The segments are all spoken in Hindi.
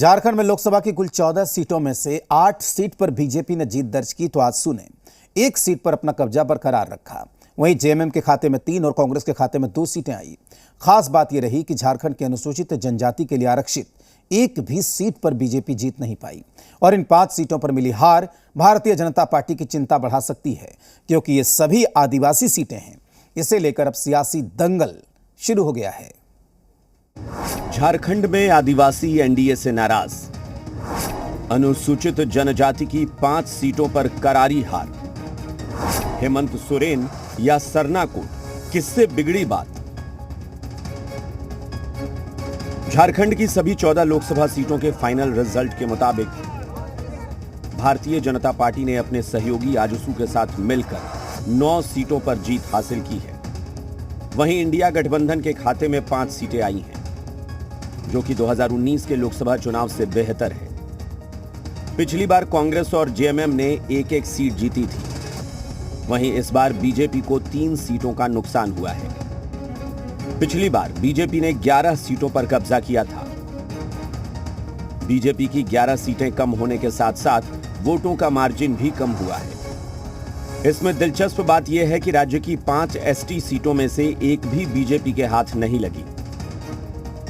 झारखंड में लोकसभा की कुल 14 सीटों में से 8 सीट पर बीजेपी ने जीत दर्ज की, तो आज सुने एक सीट पर अपना कब्जा बरकरार रखा। वहीं जेएमएम के खाते में 3 और कांग्रेस के खाते में 2 सीटें आई। खास बात यह रही कि झारखंड के अनुसूचित जनजाति के लिए आरक्षित एक भी सीट पर बीजेपी जीत नहीं पाई और इन 5 सीटों पर मिली हार भारतीय जनता पार्टी की चिंता बढ़ा सकती है, क्योंकि ये सभी आदिवासी सीटें हैं। इसे लेकर अब सियासी दंगल शुरू हो गया है। झारखंड में आदिवासी एनडीए से नाराज, अनुसूचित जनजाति की 5 सीटों पर करारी हार। हेमंत सोरेन या सरना को किससे बिगड़ी बात? झारखंड की सभी 14 लोकसभा सीटों के फाइनल रिजल्ट के मुताबिक भारतीय जनता पार्टी ने अपने सहयोगी आजसू के साथ मिलकर 9 सीटों पर जीत हासिल की है। वहीं इंडिया गठबंधन के खाते में 5 सीटें आई हैं, जो कि 2019 के लोकसभा चुनाव से बेहतर है। पिछली बार कांग्रेस और जेएमएम ने एक-एक सीट जीती थी। वहीं इस बार बीजेपी को 3 सीटों का नुकसान हुआ है। पिछली बार बीजेपी ने 11 सीटों पर कब्जा किया था। बीजेपी की 11 सीटें कम होने के साथ साथ वोटों का मार्जिन भी कम हुआ है। इसमें दिलचस्प बात यह है कि राज्य की 5 एसटी सीटों में से एक भी बीजेपी के हाथ नहीं लगी।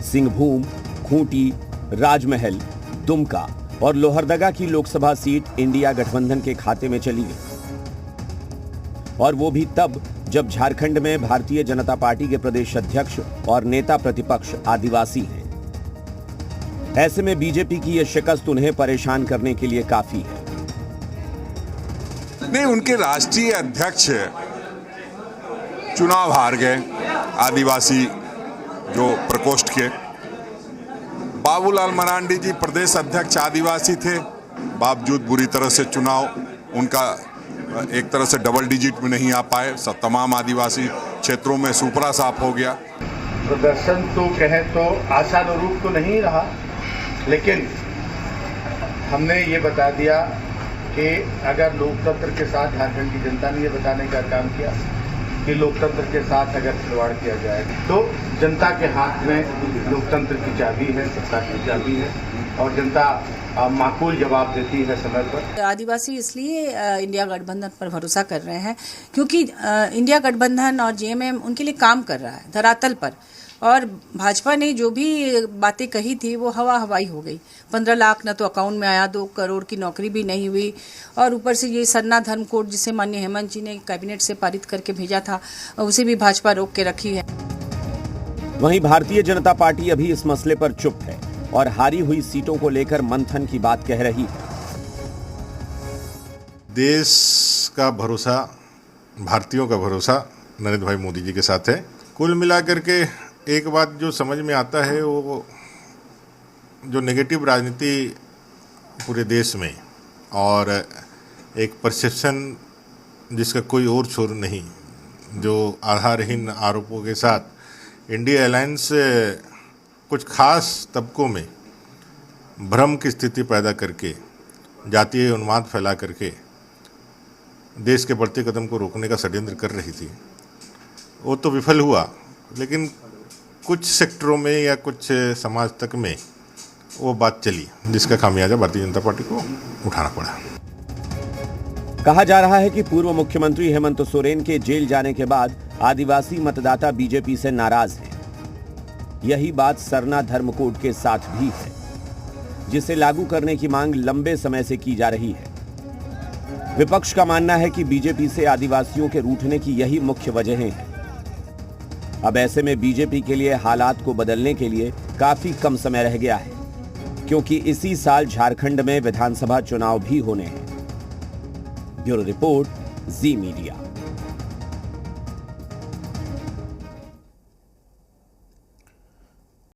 सिंहभूम, खूंटी, राजमहल, दुमका और लोहरदगा की लोकसभा सीट इंडिया गठबंधन के खाते में चली गई, और वो भी तब जब झारखंड में भारतीय जनता पार्टी के प्रदेश अध्यक्ष और नेता प्रतिपक्ष आदिवासी हैं। ऐसे में बीजेपी की यह शिकस्त उन्हें परेशान करने के लिए काफी है। नहीं, उनके राष्ट्रीय अध्यक्ष चुनाव हार गए, आदिवासी जो प्रकोष्ठ के। बाबूलाल मरांडी जी प्रदेश अध्यक्ष आदिवासी थे, बावजूद बुरी तरह से चुनाव उनका एक तरह से डबल डिजिट में नहीं आ पाए। तमाम आदिवासी क्षेत्रों में सुपरा साफ हो गया। प्रदर्शन तो कहें तो आशानुरूप तो नहीं रहा, लेकिन हमने ये बता दिया कि अगर लोकतंत्र के साथ झारखंड की जनता ने ये बताने का काम किया कि लोकतंत्र के साथ अगर खिलवाड़ किया जाए तो जनता के हाथ में लोकतंत्र की चाबी है, सत्ता की चाबी है, और जनता माकूल जवाब देती है समय पर। आदिवासी इसलिए इंडिया गठबंधन पर भरोसा कर रहे हैं क्योंकि इंडिया गठबंधन और जेएमएम उनके लिए काम कर रहा है धरातल पर, और भाजपा ने जो भी बातें कही थी वो हवाई हो गई। 15 लाख न तो अकाउंट में आया, 2 करोड़ की नौकरी भी नहीं हुई, और ऊपर से ये सरना धर्म कोड जिसे माननीय हेमंत जी ने कैबिनेट से पारित करके भेजा था, उसे भी भाजपा रोक के रखी है। वहीं भारतीय जनता पार्टी अभी इस मसले पर चुप है और हारी हुई सीटों को लेकर मंथन की बात कह रही है। देश का भरोसा, भारतीयों का भरोसा नरेंद्र भाई मोदी जी के साथ है। कुल मिलाकर के एक बात जो समझ में आता है, वो जो नेगेटिव राजनीति पूरे देश में और एक परसेप्शन जिसका कोई और छोर नहीं, जो आधारहीन आरोपों के साथ इंडिया अलायंस कुछ खास तबकों में भ्रम की स्थिति पैदा करके, जातीय उन्माद फैला करके देश के बढ़ते कदम को रोकने का षड्यंत्र कर रही थी। वो तो विफल हुआ, लेकिन कुछ सेक्टरों में या कुछ समाज तक में वो बात चली, जिसका खामियाजा भारतीय जनता पार्टी को उठाना पड़ा। कहा जा रहा है कि पूर्व मुख्यमंत्री हेमंत सोरेन के जेल जाने के बाद आदिवासी मतदाता बीजेपी से नाराज हैं। यही बात सरना धर्म कोड के साथ भी है, जिसे लागू करने की मांग लंबे समय से की जा रही है। विपक्ष का मानना है कि बीजेपी से आदिवासियों के रूठने की यही मुख्य वजहें हैं। अब ऐसे में बीजेपी के लिए हालात को बदलने के लिए काफी कम समय रह गया है, क्योंकि इसी साल झारखंड में विधानसभा चुनाव भी होने हैं। ब्यूरो रिपोर्ट, जी मीडिया।